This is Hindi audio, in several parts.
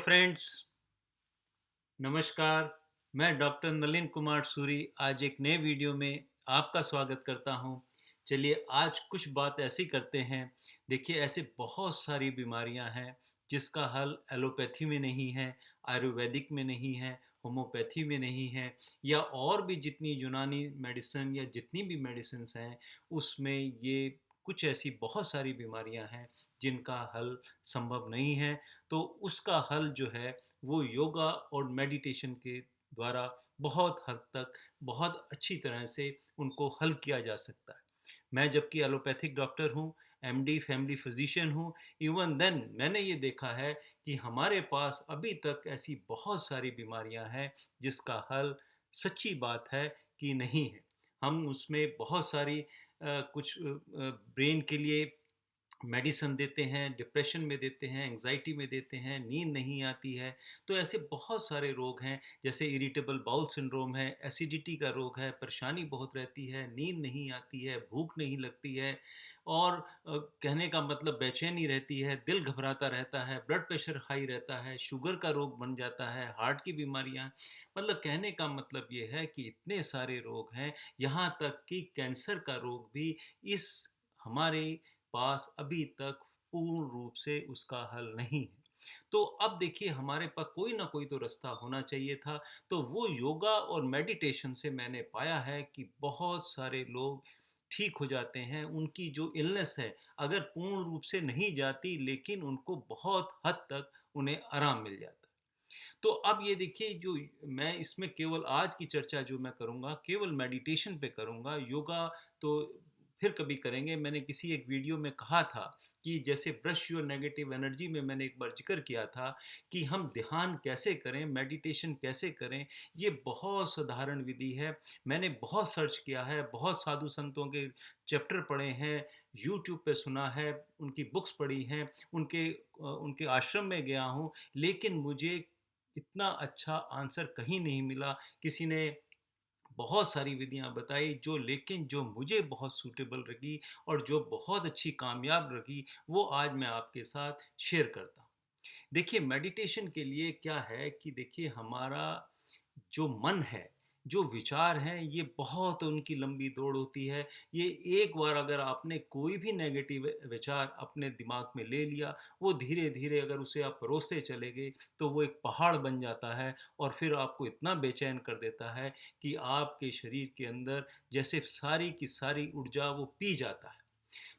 फ्रेंड्स, नमस्कार। मैं डॉक्टर नलिन कुमार सूरी आज एक नए वीडियो में आपका स्वागत करता हूं। चलिए आज कुछ बात ऐसी करते हैं। देखिए ऐसे बहुत सारी बीमारियां हैं जिसका हल एलोपैथी में नहीं है, आयुर्वेदिक में नहीं है, होम्योपैथी में नहीं है, या और भी जितनी यूनानी मेडिसिन या जितनी भी मेडिसिन हैं उसमें ये कुछ ऐसी बहुत सारी बीमारियां हैं जिनका हल संभव नहीं है। तो उसका हल जो है वो योगा और मेडिटेशन के द्वारा बहुत हद तक बहुत अच्छी तरह से उनको हल किया जा सकता है। मैं जबकि एलोपैथिक डॉक्टर हूँ, एमडी फैमिली फिजिशियन हूँ, इवन देन मैंने ये देखा है कि हमारे पास अभी तक ऐसी बहुत सारी बीमारियां हैं जिसका हल सच्ची बात है कि नहीं है। हम उसमें बहुत सारी कुछ ब्रेन के लिए मेडिसिन देते हैं, डिप्रेशन में देते हैं, एंग्जाइटी में देते हैं, नींद नहीं आती है। तो ऐसे बहुत सारे रोग हैं, जैसे इरिटेबल बाउल सिंड्रोम है, एसिडिटी का रोग है, परेशानी बहुत रहती है, नींद नहीं आती है, भूख नहीं लगती है, और कहने का मतलब बेचैनी रहती है, दिल घबराता रहता है, ब्लड प्रेशर हाई रहता है, शुगर का रोग बन जाता है, हार्ट की बीमारियां। मतलब कहने का मतलब ये है कि इतने सारे रोग हैं, यहाँ तक कि कैंसर का रोग भी इस हमारे पास अभी तक पूर्ण रूप से उसका हल नहीं है। तो अब देखिए हमारे पास कोई ना कोई तो रास्ता होना चाहिए था। तो वो योगा और मेडिटेशन से मैंने पाया है कि बहुत सारे लोग ठीक हो जाते हैं। उनकी जो इलनेस है अगर पूर्ण रूप से नहीं जाती, लेकिन उनको बहुत हद तक उन्हें आराम मिल जाता है। तो अब ये देखिए, जो मैं इसमें केवल आज की चर्चा जो मैं करूँगा केवल मेडिटेशन पे करूँगा। योगा तो फिर कभी करेंगे। मैंने किसी एक वीडियो में कहा था कि जैसे ब्रश योर नेगेटिव एनर्जी में मैंने एक बार जिक्र किया था कि हम ध्यान कैसे करें, मेडिटेशन कैसे करें। ये बहुत साधारण विधि है। मैंने बहुत सर्च किया है, बहुत साधु संतों के चैप्टर पढ़े हैं, यूट्यूब पे सुना है, उनकी बुक्स पढ़ी हैं, उनके आश्रम में गया हूँ, लेकिन मुझे इतना अच्छा आंसर कहीं नहीं मिला। किसी ने बहुत सारी विधियां बताई जो, लेकिन जो मुझे बहुत सूटेबल लगी और जो बहुत अच्छी कामयाब लगी, वो आज मैं आपके साथ शेयर करता हूँ। देखिए मेडिटेशन के लिए क्या है कि देखिए हमारा जो मन है, जो विचार हैं, ये बहुत उनकी लंबी दौड़ होती है। ये एक बार अगर आपने कोई भी नेगेटिव विचार अपने दिमाग में ले लिया, वो धीरे धीरे अगर उसे आप परोसते चले गए तो वो एक पहाड़ बन जाता है, और फिर आपको इतना बेचैन कर देता है कि आपके शरीर के अंदर जैसे सारी की सारी ऊर्जा वो पी जाता है।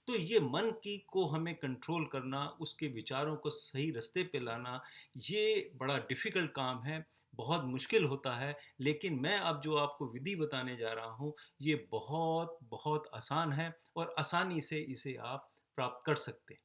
तो ये मन की को हमें कंट्रोल करना, उसके विचारों को सही रास्ते पे लाना, ये बड़ा डिफ़िकल्ट काम है, बहुत मुश्किल होता है। लेकिन मैं अब जो आपको विधि बताने जा रहा हूँ, ये बहुत बहुत आसान है और आसानी से इसे आप प्राप्त कर सकते हैं।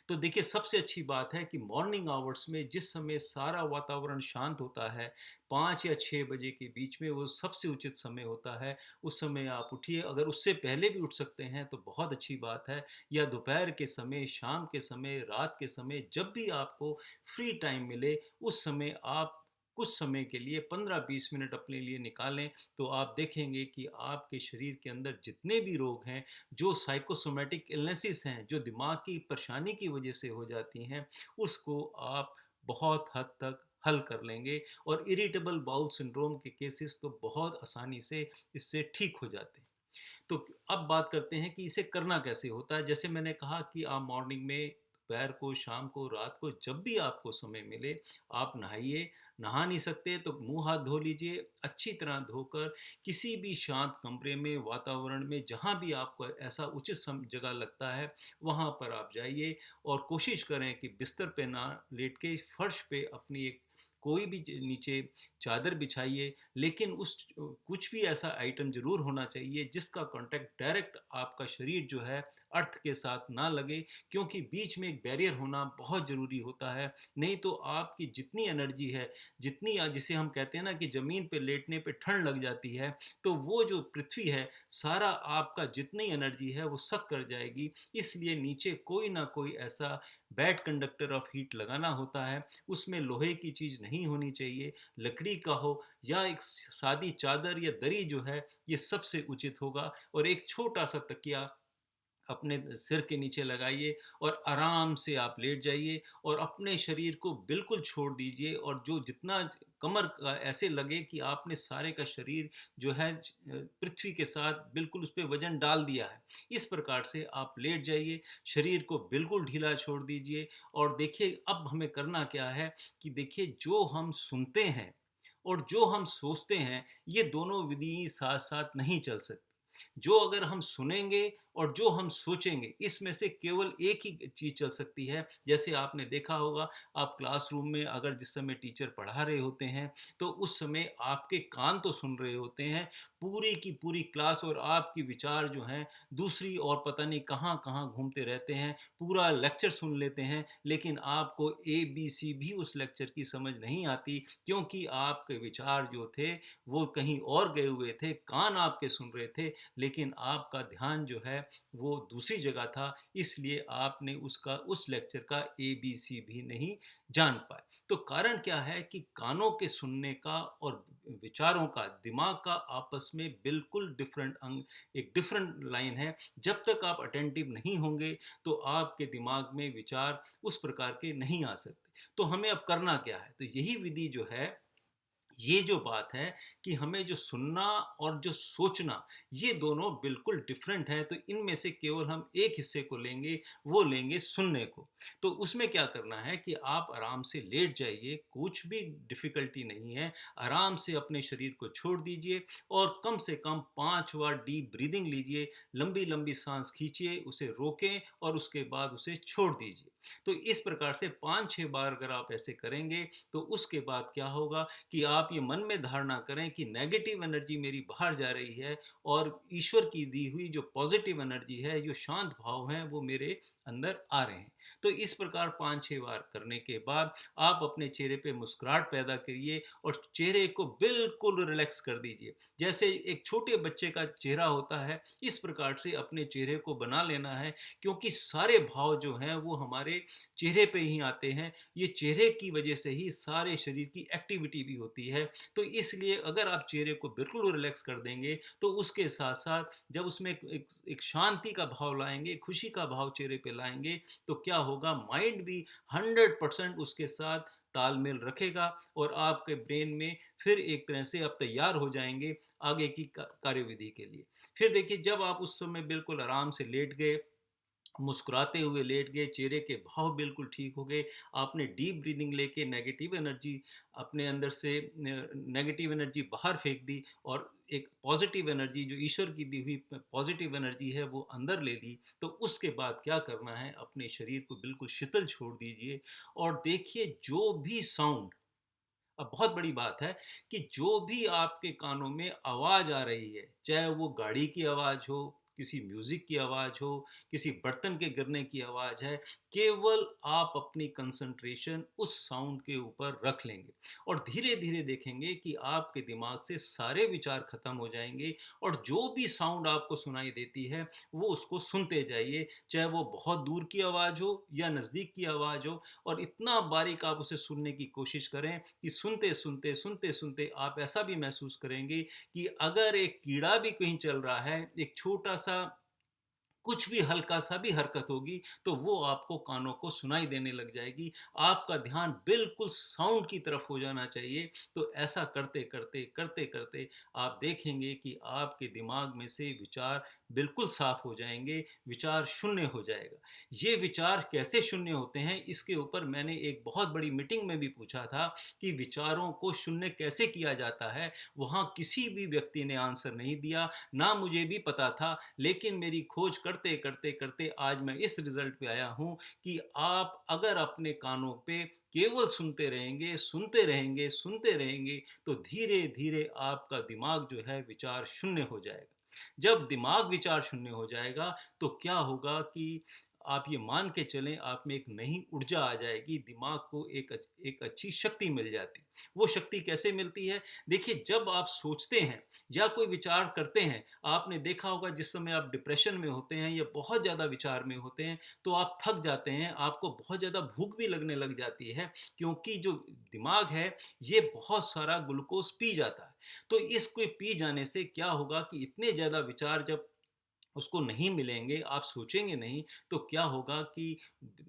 तो देखिए सबसे अच्छी बात है कि मॉर्निंग आवर्स में जिस समय सारा वातावरण शांत होता है, 5 या 6 बजे के बीच में वो सबसे उचित समय होता है। उस समय आप उठिए। अगर उससे पहले भी उठ सकते हैं तो बहुत अच्छी बात है, या दोपहर के समय, शाम के समय, रात के समय, जब भी आपको फ्री टाइम मिले उस समय आप कुछ समय के लिए 15-20 मिनट अपने लिए निकालें। तो आप देखेंगे कि आपके शरीर के अंदर जितने भी रोग हैं, जो साइकोसोमेटिक इलनेसेस हैं, जो दिमाग की परेशानी की वजह से हो जाती हैं, उसको आप बहुत हद तक हल कर लेंगे। और इरिटेबल बाउल सिंड्रोम के केसेस तो बहुत आसानी से इससे ठीक हो जाते हैं। तो अब बात करते हैं कि इसे करना कैसे होता है। जैसे मैंने कहा कि आप मॉर्निंग में, दोपहर को, शाम को, रात को, जब भी आपको समय मिले आप नहाइए। नहा नहीं सकते तो मुंह हाथ धो लीजिए, अच्छी तरह धोकर किसी भी शांत कमरे में, वातावरण में, जहाँ भी आपको ऐसा उचित जगह लगता है वहाँ पर आप जाइए। और कोशिश करें कि बिस्तर पे ना लेट के फर्श पे अपनी एक कोई भी नीचे चादर बिछाइए, लेकिन उस कुछ भी ऐसा आइटम ज़रूर होना चाहिए जिसका कांटेक्ट डायरेक्ट आपका शरीर जो है अर्थ के साथ ना लगे, क्योंकि बीच में एक बैरियर होना बहुत ज़रूरी होता है। नहीं तो आपकी जितनी एनर्जी है, जितनी जिसे हम कहते हैं ना कि ज़मीन पे लेटने पे ठंड लग जाती है, तो वो जो पृथ्वी है, सारा आपका जितनी एनर्जी है वो सक कर जाएगी। इसलिए नीचे कोई ना कोई ऐसा बैड कंडक्टर ऑफ हीट लगाना होता है। उसमें लोहे की चीज़ नहीं होनी चाहिए, लकड़ी का हो, या एक सादी चादर या दरी जो है, ये सबसे उचित होगा। और एक छोटा सा तकिया अपने सिर के नीचे लगाइए और आराम से आप लेट जाइए और अपने शरीर को बिल्कुल छोड़ दीजिए, और जो जितना कमर का ऐसे लगे कि आपने सारे का शरीर जो है पृथ्वी के साथ बिल्कुल उस पर वजन डाल दिया है। इस प्रकार से आप लेट जाइए, शरीर को बिल्कुल ढीला छोड़ दीजिए। और देखिए अब हमें करना क्या है कि देखिए जो हम सुनते हैं और जो हम सोचते हैं, ये दोनों विधि साथ साथ नहीं चल सकती। जो अगर हम सुनेंगे और जो हम सोचेंगे, इसमें से केवल एक ही चीज़ चल सकती है। जैसे आपने देखा होगा, आप क्लासरूम में अगर जिस समय टीचर पढ़ा रहे होते हैं, तो उस समय आपके कान तो सुन रहे होते हैं पूरी की पूरी क्लास, और आपके विचार जो हैं दूसरी और पता नहीं कहाँ कहाँ घूमते रहते हैं। पूरा लेक्चर सुन लेते हैं, लेकिन आपको ए बी सी भी उस लेक्चर की समझ नहीं आती, क्योंकि आपके विचार जो थे वो कहीं और गए हुए थे। कान आपके सुन रहे थे, लेकिन आपका ध्यान जो है वो दूसरी जगह था, इसलिए आपने उसका उस लेक्चर का ए बी सी भी नहीं जान पाए। तो कारण क्या है कि कानों के सुनने का और विचारों का, दिमाग का आपस में बिल्कुल डिफरेंट अंग, एक डिफरेंट लाइन है। जब तक आप अटेंटिव नहीं होंगे तो आपके दिमाग में विचार उस प्रकार के नहीं आ सकते। तो हमें अब करना क्या है? तो यही विधि जो है, ये जो बात है कि हमें जो सुनना और जो सोचना, ये दोनों बिल्कुल डिफरेंट है। तो इनमें से केवल हम एक हिस्से को लेंगे, वो लेंगे सुनने को। तो उसमें क्या करना है कि आप आराम से लेट जाइए, कुछ भी डिफ़िकल्टी नहीं है। आराम से अपने शरीर को छोड़ दीजिए और कम से कम 5 बार डीप ब्रीदिंग लीजिए, लंबी-लंबी साँस खींचिए, उसे रोकें और उसके बाद उसे छोड़ दीजिए। तो इस प्रकार से 5-6 बार अगर आप ऐसे करेंगे, तो उसके बाद क्या होगा कि आप ये मन में धारणा करें कि नेगेटिव एनर्जी मेरी बाहर जा रही है, और ईश्वर की दी हुई जो पॉजिटिव एनर्जी है, जो शांत भाव हैं, वो मेरे अंदर आ रहे हैं। तो इस प्रकार 5-6 बार करने के बाद आप अपने चेहरे पे मुस्कुराहट पैदा करिए और चेहरे को बिल्कुल रिलैक्स कर दीजिए। जैसे एक छोटे बच्चे का चेहरा होता है, इस प्रकार से अपने चेहरे को बना लेना है, क्योंकि सारे भाव जो हैं वो हमारे चेहरे पे ही आते हैं। ये चेहरे की वजह से ही सारे शरीर की एक्टिविटी भी होती है। तो इसलिए अगर आप चेहरे को बिल्कुल रिलैक्स कर देंगे, तो उसके साथ साथ जब उसमें एक शांति का भाव लाएंगे, खुशी का भाव चेहरे पे लाएंगे, तो क्या होगा, माइंड भी 100% उसके साथ तालमेल रखेगा, और आपके ब्रेन में फिर एक तरह से आप तैयार हो जाएंगे आगे की कार्यविधि के लिए। फिर देखिए, जब आप उस समय बिल्कुल आराम से लेट गए, मुस्कुराते हुए लेट गए, चेहरे के भाव बिल्कुल ठीक हो गए, आपने डीप ब्रीदिंग लेके नेगेटिव एनर्जी अपने अंदर से नेगेटिव एनर्जी बाहर फेंक दी, और एक पॉजिटिव एनर्जी जो ईश्वर की दी हुई पॉजिटिव एनर्जी है वो अंदर ले ली। तो उसके बाद क्या करना है, अपने शरीर को बिल्कुल शीतल छोड़ दीजिए और देखिए जो भी साउंड, अब बहुत बड़ी बात है कि जो भी आपके कानों में आवाज़ आ रही है, चाहे वो गाड़ी की आवाज़ हो, किसी म्यूज़िक की आवाज़ हो, किसी बर्तन के गिरने की आवाज़ है, केवल आप अपनी कंसंट्रेशन उस साउंड के ऊपर रख लेंगे, और धीरे-धीरे देखेंगे कि आपके दिमाग से सारे विचार ख़त्म हो जाएँगे, और जो भी साउंड आपको सुनाई देती है, वो उसको सुनते जाइए, चाहे वो बहुत दूर की आवाज़ हो या नज़दीक की आवाज़ हो, और इतना बारीक आप उसे सुनने की कोशिश करें कि सुनते-सुनते आप ऐसा भी महसूस करेंगे कि अगर एक कीड़ा भी कहीं चल रहा है, एक छोटा-सा कुछ भी हल्का-सा भी हरकत होगी, तो वो आपको कानों को सुनाई देने लग जाएगी। आपका ध्यान बिल्कुल साउंड की तरफ हो जाना चाहिए। तो ऐसा करते-करते, करते-करते आप देखेंगे कि आपके दिमाग में से विचार बिल्कुल साफ हो जाएँगे, विचार शून्य हो जाएगा। ये विचार कैसे शून्य होते हैं, इसके ऊपर मैंने एक बहुत बड़ी मीटिंग में भी पूछा था कि विचारों को शून्य कैसे किया जाता है? वहाँ किसी भी व्यक्ति ने आंसर नहीं दिया, ना मुझे भी पता था, लेकिन मेरी खोज करते करते करते आज मैं इस रिजल्ट पे आया हूँ कि आप अगर अपने कानों पे केवल सुनते रहेंगे, सुनते रहेंगे, सुनते रहेंगे, तो धीरे धीरे आपका दिमाग जो है विचार शून्य हो जाएगा। जब दिमाग विचार शून्य हो जाएगा, तो क्या होगा कि आप ये मान के चलें, आप में एक नई ऊर्जा आ जाएगी, दिमाग को एक अच्छी शक्ति मिल जाती। वो शक्ति कैसे मिलती है? देखिए, जब आप सोचते हैं या कोई विचार करते हैं, आपने देखा होगा जिस समय आप डिप्रेशन में होते हैं या बहुत ज़्यादा विचार में होते हैं, तो आप थक जाते हैं, आपको बहुत ज़्यादा भूख भी लगने लग जाती है, क्योंकि जो दिमाग है, ये बहुत सारा ग्लूकोज़ पी जाता है। तो इसको पी जाने से क्या होगा कि इतने ज़्यादा विचार जब उसको नहीं मिलेंगे, आप सोचेंगे नहीं, तो क्या होगा कि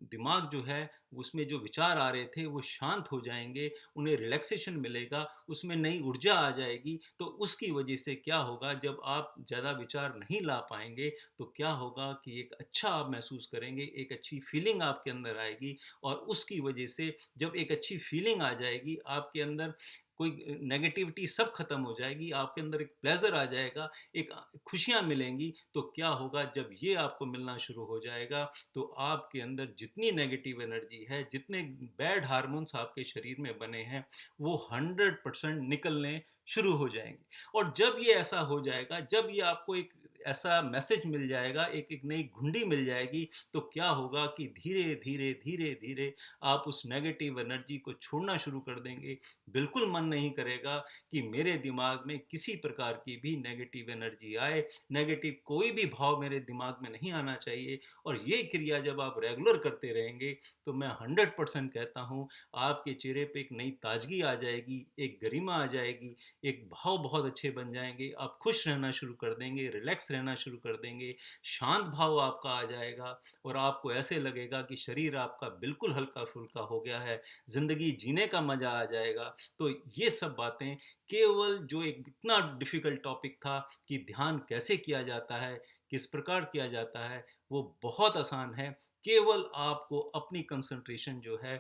दिमाग जो है उसमें जो विचार आ रहे थे वो शांत हो जाएँगे, उन्हें रिलैक्सेशन मिलेगा, उसमें नई ऊर्जा आ जाएगी। तो उसकी वजह से क्या होगा, जब आप ज़्यादा विचार नहीं ला पाएँगे तो क्या होगा कि एक अच्छा आप महसूस करेंगे, एक अच्छी फीलिंग आपके अंदर आएगी और उसकी वजह से जब एक अच्छी फीलिंग आ जाएगी आपके अंदर, कोई नेगेटिविटी सब खत्म हो जाएगी, आपके अंदर एक प्लेज़र आ जाएगा, एक खुशियाँ मिलेंगी। तो क्या होगा, जब ये आपको मिलना शुरू हो जाएगा तो आपके अंदर जितनी नेगेटिव एनर्जी है, जितने बैड हार्मोन्स आपके शरीर में बने हैं, वो 100% निकलने शुरू हो जाएंगे। और जब ये ऐसा हो जाएगा, जब ये आपको एक ऐसा मैसेज मिल जाएगा, एक एक नई घुंडी मिल जाएगी, तो क्या होगा कि धीरे धीरे धीरे धीरे आप उस नेगेटिव एनर्जी को छोड़ना शुरू कर देंगे। बिल्कुल मन नहीं करेगा कि मेरे दिमाग में किसी प्रकार की भी नेगेटिव एनर्जी आए, नेगेटिव कोई भी भाव मेरे दिमाग में नहीं आना चाहिए। और ये क्रिया जब आप रेगुलर करते रहेंगे तो मैं 100% कहता हूँ, आपके चेहरे पे एक नई ताजगी आ जाएगी, एक गरिमा आ जाएगी, एक भाव बहुत अच्छे बन जाएंगे, आप खुश रहना शुरू कर देंगे, रिलैक्स रहना शुरू कर देंगे, शांत भाव आपका आ जाएगा और आपको ऐसे लगेगा कि शरीर आपका बिल्कुल हल्का फुल्का हो गया है, ज़िंदगी जीने का मज़ा आ जाएगा। तो ये सब बातें, केवल जो एक इतना डिफ़िकल्ट टॉपिक था कि ध्यान कैसे किया जाता है, किस प्रकार किया जाता है, वो बहुत आसान है। केवल आपको अपनी कंसंट्रेशन जो है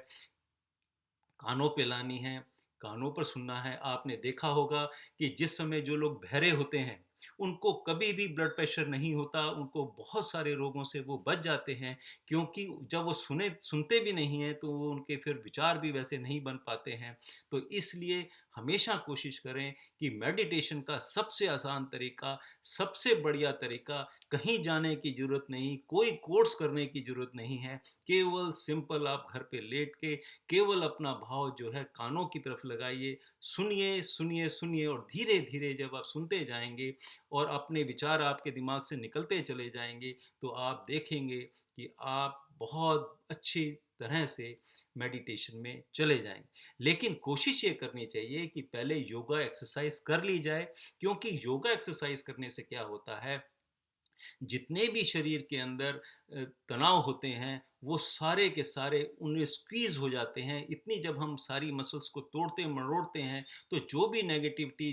कानों पे लानी है, कानों पर सुनना है। आपने देखा होगा कि जिस समय जो लोग बहरे होते हैं, उनको कभी भी ब्लड प्रेशर नहीं होता, उनको बहुत सारे रोगों से वो बच जाते हैं, क्योंकि जब वो सुनते भी नहीं हैं, तो वो उनके फिर विचार भी वैसे नहीं बन पाते हैं। तो इसलिए हमेशा कोशिश करें कि मेडिटेशन का सबसे आसान तरीका, सबसे बढ़िया तरीका, कहीं जाने की ज़रूरत नहीं, कोई कोर्स करने की ज़रूरत नहीं है। केवल सिंपल आप घर पे लेट के केवल अपना भाव जो है कानों की तरफ लगाइए, सुनिए, सुनिए, सुनिए और धीरे-धीरे जब आप सुनते जाएँगे और अपने विचार आपके दिमाग से निकलते चले जाएँगे, तो आप देखेंगे कि आप बहुत अच्छी तरह से मेडिटेशन में चले जाएँगे। लेकिन कोशिश ये करनी चाहिए कि पहले योगा एक्सरसाइज़ कर ली जाए, क्योंकि योगा एक्सरसाइज़ करने से क्या होता है, जितने भी शरीर के अंदर तनाव होते हैं, वो सारे के सारे उनमें स्क्वीज़ हो जाते हैं। इतनी जब हम सारी मसल्स को तोड़ते मरोड़ते हैं, तो जो भी नेगेटिविटी,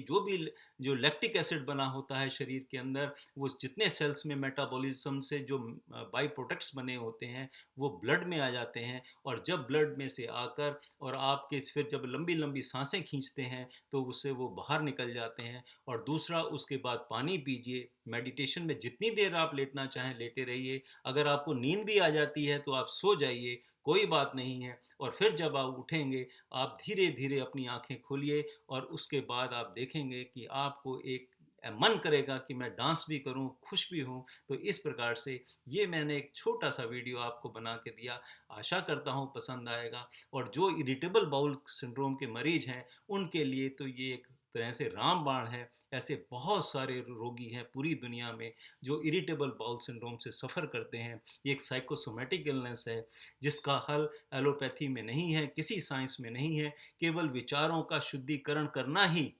जो लैक्टिक एसिड बना होता है शरीर के अंदर, वो जितने सेल्स में मेटाबॉलिज्म से जो बाई प्रोडक्ट्स बने होते हैं, वो ब्लड में आ जाते हैं। और जब ब्लड में से आकर और आपके फिर जब लंबी लंबी सांसें खींचते हैं, तो उससे वो बाहर निकल जाते हैं। और दूसरा, उसके बाद पानी पीजिए। मेडिटेशन में जितनी देर आप लेटना चाहें लेटे रहिए। अगर आपको नींद भी आ जाती है तो आप सो जाइए, कोई बात नहीं है। और फिर जब आप उठेंगे, आप धीरे धीरे अपनी आंखें खोलिए और उसके बाद आप देखेंगे कि आपको एक मन करेगा कि मैं डांस भी करूं, खुश भी हूं। तो इस प्रकार से ये मैंने एक छोटा सा वीडियो आपको बना के दिया, आशा करता हूं पसंद आएगा। और जो इरिटेबल बाउल सिंड्रोम के मरीज हैं, उनके लिए तो ये एक तरह से रामबाण है। ऐसे बहुत सारे रोगी हैं पूरी दुनिया में जो इरिटेबल बाउल सिंड्रोम से सफ़र करते हैं। ये एक साइकोसोमेटिक इलनेस है, जिसका हल एलोपैथी में नहीं है, किसी साइंस में नहीं है। केवल विचारों का शुद्धिकरण करना ही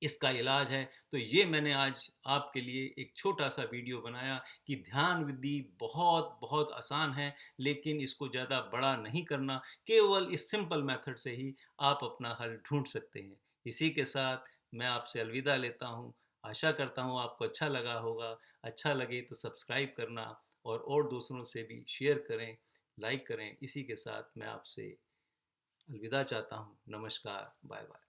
इसका इलाज है। तो ये मैंने आज आपके लिए एक छोटा सा वीडियो बनाया कि ध्यान विधि बहुत बहुत आसान है, लेकिन इसको ज़्यादा बड़ा नहीं करना, केवल इस सिंपल मेथड से ही आप अपना हल ढूंढ सकते हैं। इसी के साथ मैं आपसे अलविदा लेता हूँ। आशा करता हूँ आपको अच्छा लगा होगा। अच्छा लगे तो सब्सक्राइब करना और दूसरों से भी शेयर करें, लाइक करें। इसी के साथ मैं आपसे अलविदा चाहता हूँ। नमस्कार, बाय बाय।